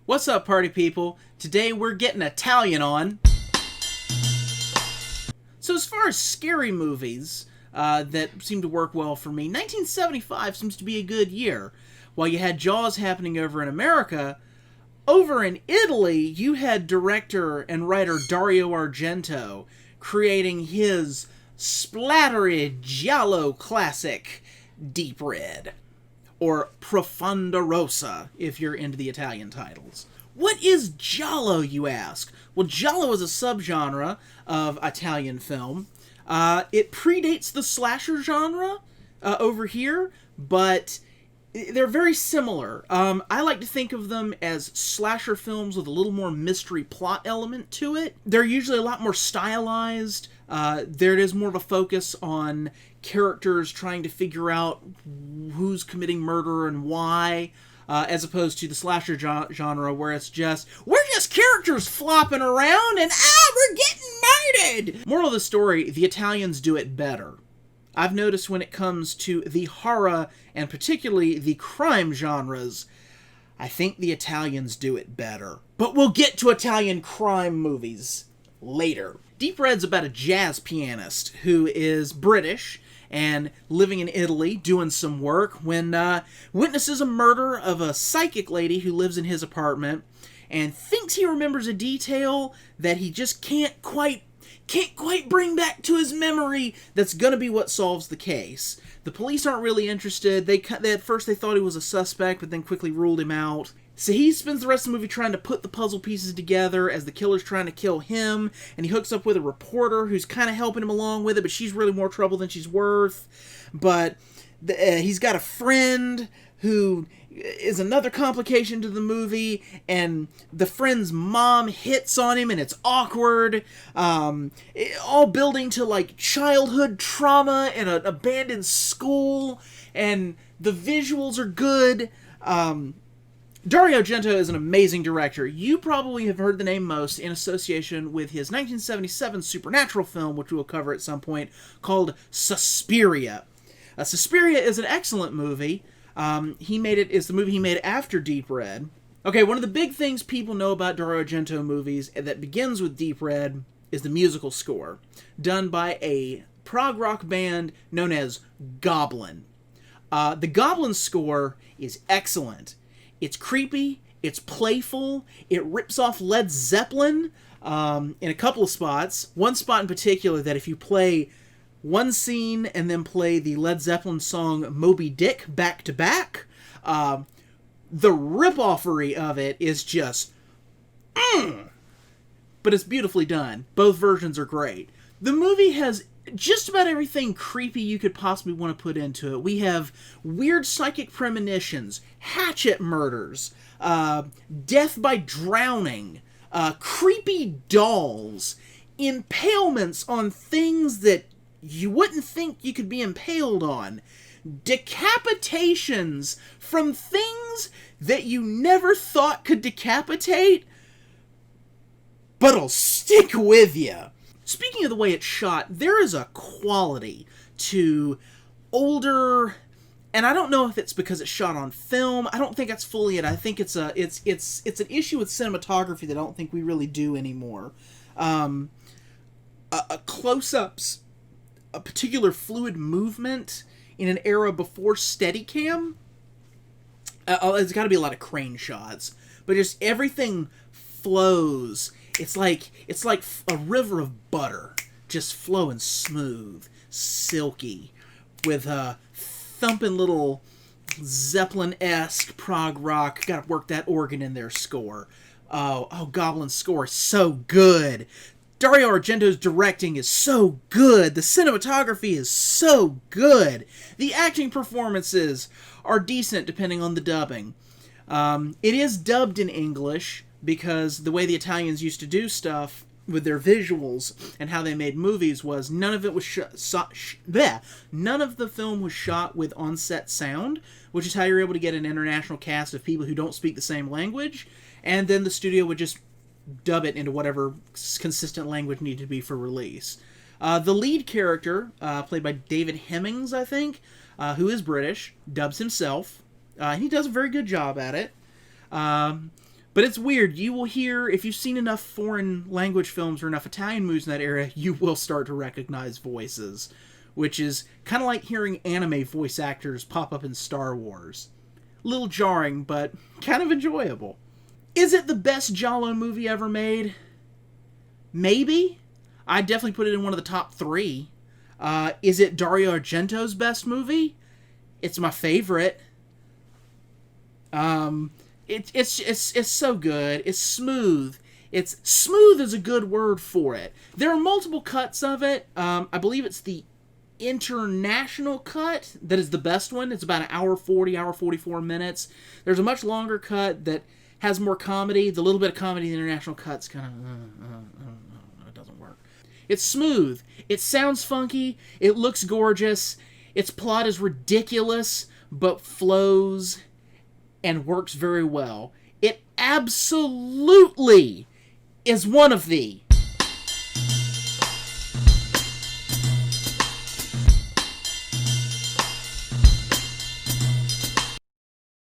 What's up, party people? Today we're getting Italian on. So as far as scary movies that seem to work well for me, 1975 seems to be a good year. While you had Jaws happening over in America, over in Italy you had director and writer Dario Argento creating his splattery giallo classic, Deep Red. Or Profonda Rossa, if you're into the Italian titles. What is giallo, you ask? Well, giallo is a subgenre of Italian film. It predates the slasher genre over here, but they're very similar. I like to think of them as slasher films with a little more mystery plot element to it. They're usually a lot more stylized. There is more of a focus on characters trying to figure out who's committing murder and why, as opposed to the slasher genre where it's just, we're just characters flopping around and we're getting murdered! Moral of the story, the Italians do it better. I've noticed when it comes to the horror and particularly the crime genres, I think the Italians do it better. But we'll get to Italian crime movies later. Deep Red's about a jazz pianist who is British and living in Italy doing some work when witnesses a murder of a psychic lady who lives in his apartment and thinks he remembers a detail that he just can't quite bring back to his memory that's gonna be what solves the case. The police aren't really interested. At first they thought he was a suspect, but then quickly ruled him out. So he spends the rest of the movie trying to put the puzzle pieces together as the killer's trying to kill him, and he hooks up with a reporter who's kind of helping him along with it, but she's really more trouble than she's worth. But he's got a friend who is another complication to the movie, and the friend's mom hits on him, and it's awkward. All building to, like, childhood trauma in an abandoned school, and the visuals are good. Dario Argento is an amazing director. You probably have heard the name most in association with his 1977 supernatural film, which we will cover at some point, called Suspiria. Suspiria is an excellent movie. It's the movie he made after Deep Red. Okay, one of the big things people know about Dario Argento movies that begins with Deep Red is the musical score, done by a prog rock band known as Goblin. The Goblin score is excellent. It's creepy, it's playful, it rips off Led Zeppelin in a couple of spots. One spot in particular that if you play one scene and then play the Led Zeppelin song Moby Dick back to back, the rip-offery of it is just... But it's beautifully done. Both versions are great. The movie has just about everything creepy you could possibly want to put into it. We have weird psychic premonitions, hatchet murders, death by drowning, creepy dolls, impalements on things that you wouldn't think you could be impaled on, decapitations from things that you never thought could decapitate, but'll stick with you. Speaking of the way it's shot, there is a quality to older, and I don't know if it's because it's shot on film. I don't think that's fully it. I think it's an issue with cinematography that I don't think we really do anymore. Close-ups, a particular fluid movement in an era before Steadicam. There's got to be a lot of crane shots, but just everything flows. It's like a river of butter, just flowing smooth, silky, with a thumping little Zeppelin-esque prog rock. Got to work that organ in their score. Oh, Goblin's score is so good. Dario Argento's directing is so good. The cinematography is so good. The acting performances are decent depending on the dubbing. It is dubbed in English, because the way the Italians used to do stuff with their visuals and how they made movies was none of the film was shot with on-set sound, which is how you're able to get an international cast of people who don't speak the same language, and then the studio would just dub it into whatever consistent language needed to be for release. The lead character, played by David Hemmings, I think, who is British, dubs himself. He does a very good job at it. But But it's weird. You will hear, if you've seen enough foreign language films or enough Italian movies in that era, you will start to recognize voices, which is kind of like hearing anime voice actors pop up in Star Wars. A little jarring, but kind of enjoyable. Is it the best Giallo movie ever made? Maybe. I'd definitely put it in one of the top 3. Is it Dario Argento's best movie? It's my favorite. It's so good. It's smooth. It's smooth is a good word for it. There are multiple cuts of it. I believe it's the international cut that is the best one. It's about an hour 40, hour 44 minutes. There's a much longer cut that has more comedy. The little bit of comedy in the international cut's kind of, it doesn't work. It's smooth. It sounds funky. It looks gorgeous. Its plot is ridiculous, but flows and works very well. It absolutely is one of the